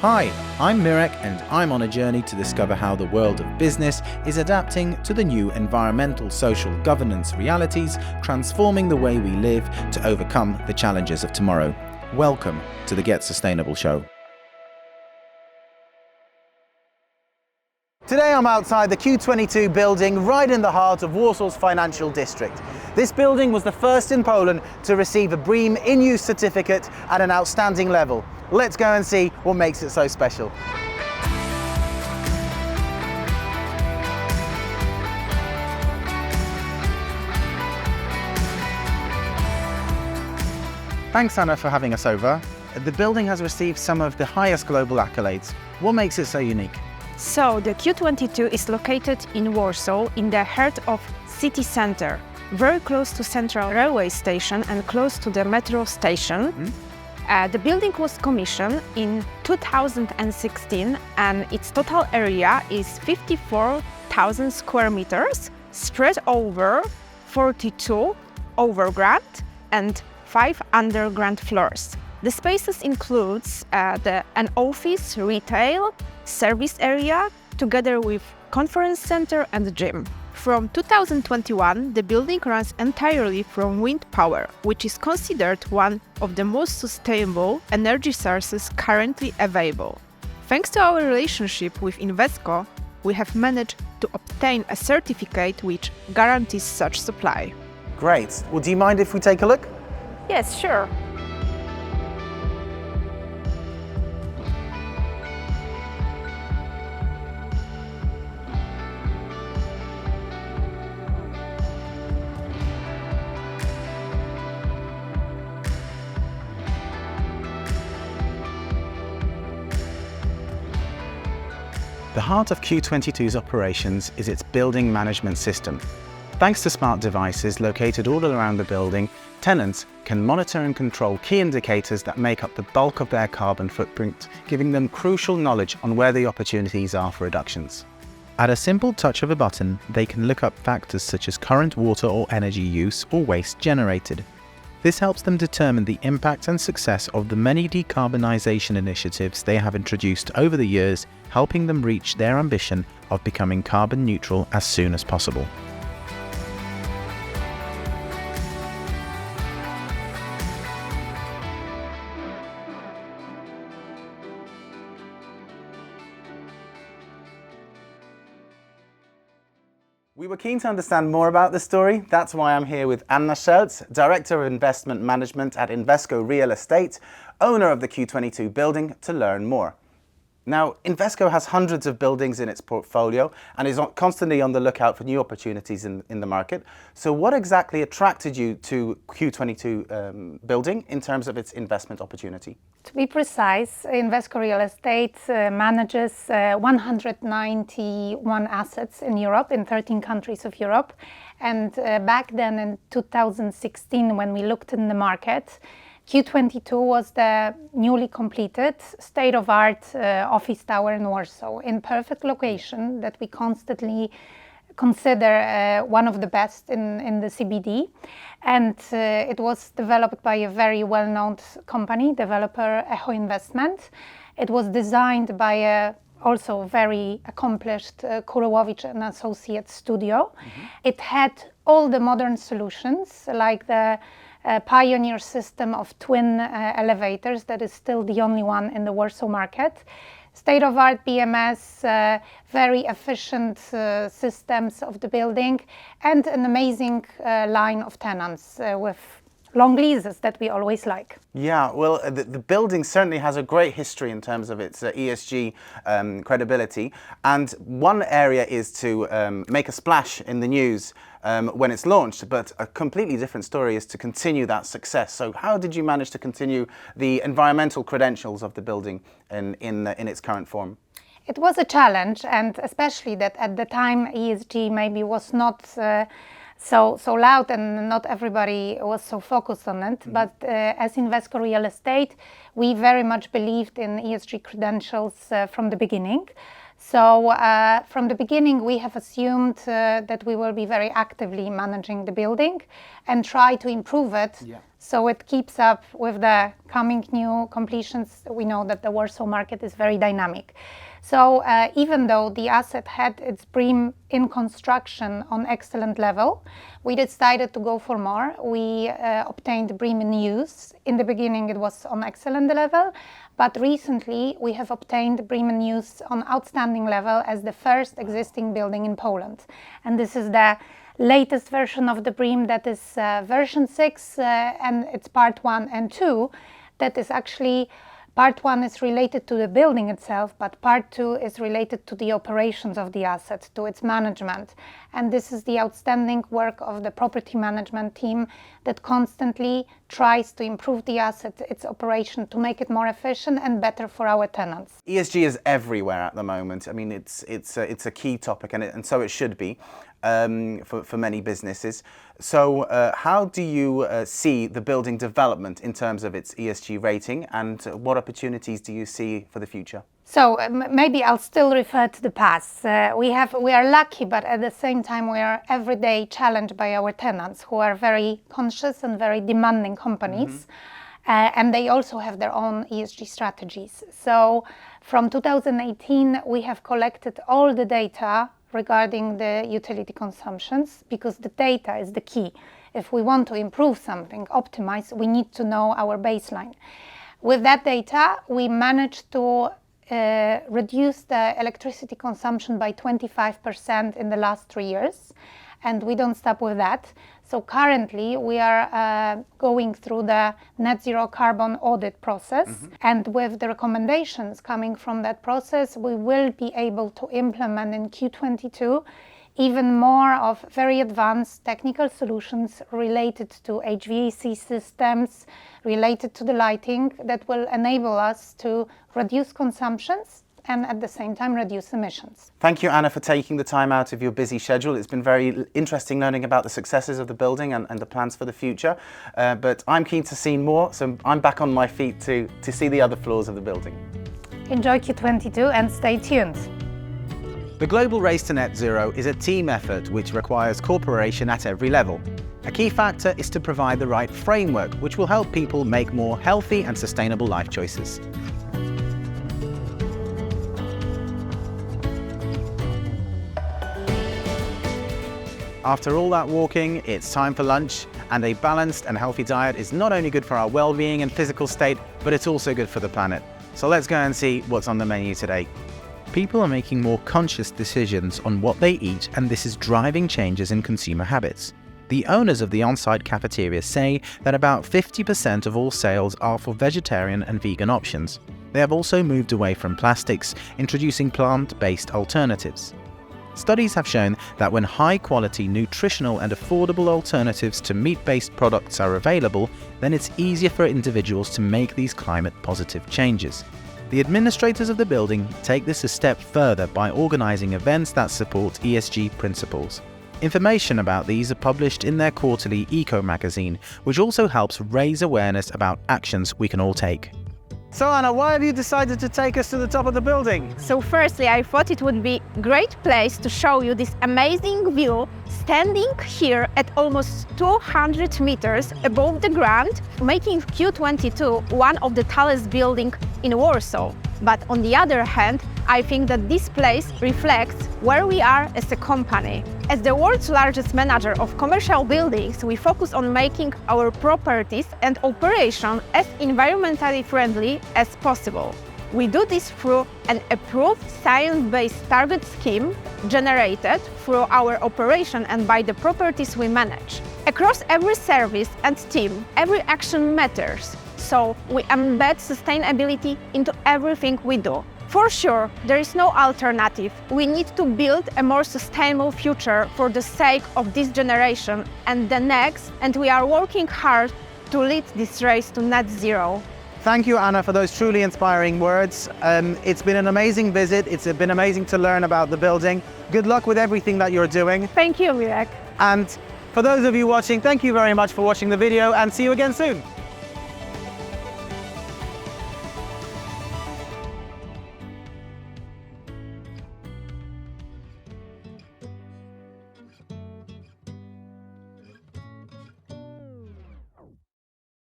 Hi, I'm Mirek and I'm on a journey to discover how the world of business is adapting to the new environmental social governance realities, transforming the way we live to overcome the challenges of tomorrow. Welcome to the Get Sustainable Show. Today I'm outside the Q22 building right in the heart of Warsaw's financial district. This building was the first in Poland to receive a BREEAM in-use certificate at an outstanding level. Let's go and see what makes it so special. Thanks, Anna, for having us over. The building has received some of the highest global accolades. What makes it so unique? So, the Q22 is located in Warsaw, in the heart of city center, very close to Central Railway Station and close to the metro station. The building was commissioned in 2016 and its total area is 54,000 square meters, spread over 42 overground and 5 underground floors. The spaces includes an office, retail, service area, together with conference center and gym. From 2021, the building runs entirely from wind power, which is considered one of the most sustainable energy sources currently available. Thanks to our relationship with Invesco, we have managed to obtain a certificate which guarantees such supply. Great. Well, do you mind if we take a look? Yes, sure. The heart of Q22's operations is its building management system. Thanks to smart devices located all around the building, tenants can monitor and control key indicators that make up the bulk of their carbon footprint, giving them crucial knowledge on where the opportunities are for reductions. At a simple touch of a button, they can look up factors such as current water or energy use or waste generated. This helps them determine the impact and success of the many decarbonisation initiatives they have introduced over the years, helping them reach their ambition of becoming carbon neutral as soon as possible. We were keen to understand more about this story. That's why I'm here with Anna Szelc, Director of Investment Management at Invesco Real Estate, owner of the Q22 building, to learn more. Now, Invesco has hundreds of buildings in its portfolio and is constantly on the lookout for new opportunities in the market. So what exactly attracted you to Q22 building in terms of its investment opportunity? To be precise, Invesco Real Estate manages 191 assets in Europe, in 13 countries of Europe. And back then in 2016, when we looked in the market, Q22 was the newly completed state-of-art office tower in Warsaw, in perfect location that we constantly consider one of the best in the CBD. And it was developed by a very well-known company, developer Echo Investment. It was designed by a also very accomplished Kurowowicz and Associates studio. It had all the modern solutions, like the pioneer system of twin elevators that is still the only one in the Warsaw market. State-of-art BMS, very efficient systems of the building, and an amazing line of tenants with long leases that we always like. Yeah, well, the building certainly has a great history in terms of its ESG credibility. And one area is to make a splash in the news when it's launched, but a completely different story is to continue that success. So how did you manage to continue the environmental credentials of the building in its current form? It was a challenge, and especially that at the time ESG maybe was not so loud and not everybody was so focused on it. But as Invesco Real Estate, we very much believed in ESG credentials from the beginning. So from the beginning, we have assumed that we will be very actively managing the building and try to improve it so it keeps up with the coming new completions. We know that the Warsaw market is very dynamic. So even though the asset had its BREEAM in construction on excellent level, we decided to go for more. We obtained BREEAM in use. In the beginning, it was on excellent level, but recently we have obtained BREEAM in use on outstanding level as the first existing building in Poland. And this is the latest version of the BREEAM, that is version 6, and it's part 1 and 2. That is actually, part 1 is related to the building itself, but part 2 is related to the operations of the asset, to its management. And this is the outstanding work of the property management team that constantly tries to improve the asset, its operation, to make it more efficient and better for our tenants. ESG is everywhere at the moment. I mean, it's a key topic, and so it should be for many businesses. So how do you see the building development in terms of its ESG rating, and what opportunities do you see for the future? So maybe I'll still refer to the past. We are lucky, but at the same time we are every day challenged by our tenants, who are very conscious and very demanding companies. And they also have their own ESG strategies. So from 2018 we have collected all the data regarding the utility consumptions, because the data is the key. If we want to improve something, optimize, we need to know our baseline. With that data, we managed to reduce the electricity consumption by 25% in the last 3 years, and we don't stop with that. So currently we are going through the net zero carbon audit process, and with the recommendations coming from that process, we will be able to implement in Q22 even more of very advanced technical solutions related to HVAC systems, related to the lighting, that will enable us to reduce consumptions and at the same time reduce emissions. Thank you, Anna, for taking the time out of your busy schedule. It's been very interesting learning about the successes of the building and the plans for the future. But I'm keen to see more, so I'm back on my feet to see the other floors of the building. Enjoy Q22 and stay tuned. The global race to net zero is a team effort which requires cooperation at every level. A key factor is to provide the right framework, which will help people make more healthy and sustainable life choices. After all that walking, it's time for lunch, and a balanced and healthy diet is not only good for our well-being and physical state, but it's also good for the planet. So let's go and see what's on the menu today. People are making more conscious decisions on what they eat, and this is driving changes in consumer habits. The owners of the on-site cafeteria say that about 50% of all sales are for vegetarian and vegan options. They have also moved away from plastics, introducing plant-based alternatives. Studies have shown that when high-quality, nutritional and affordable alternatives to meat-based products are available, then it's easier for individuals to make these climate-positive changes. The administrators of the building take this a step further by organising events that support ESG principles. Information about these are published in their quarterly Eco magazine, which also helps raise awareness about actions we can all take. So Anna, why have you decided to take us to the top of the building? So firstly, I thought it would be a great place to show you this amazing view, standing here at almost 200 meters above the ground, making Q22 one of the tallest buildings in Warsaw. But on the other hand, I think that this place reflects where we are as a company. As the world's largest manager of commercial buildings, we focus on making our properties and operation as environmentally friendly as possible. We do this through an approved science-based target scheme generated through our operation and by the properties we manage. Across every service and team, every action matters, so we embed sustainability into everything we do. For sure, there is no alternative. We need to build a more sustainable future for the sake of this generation and the next, and we are working hard to lead this race to net zero. Thank you, Anna, for those truly inspiring words. It's been an amazing visit. It's been amazing to learn about the building. Good luck with everything that you're doing. Thank you, Mirek. And for those of you watching, thank you very much for watching the video, and see you again soon.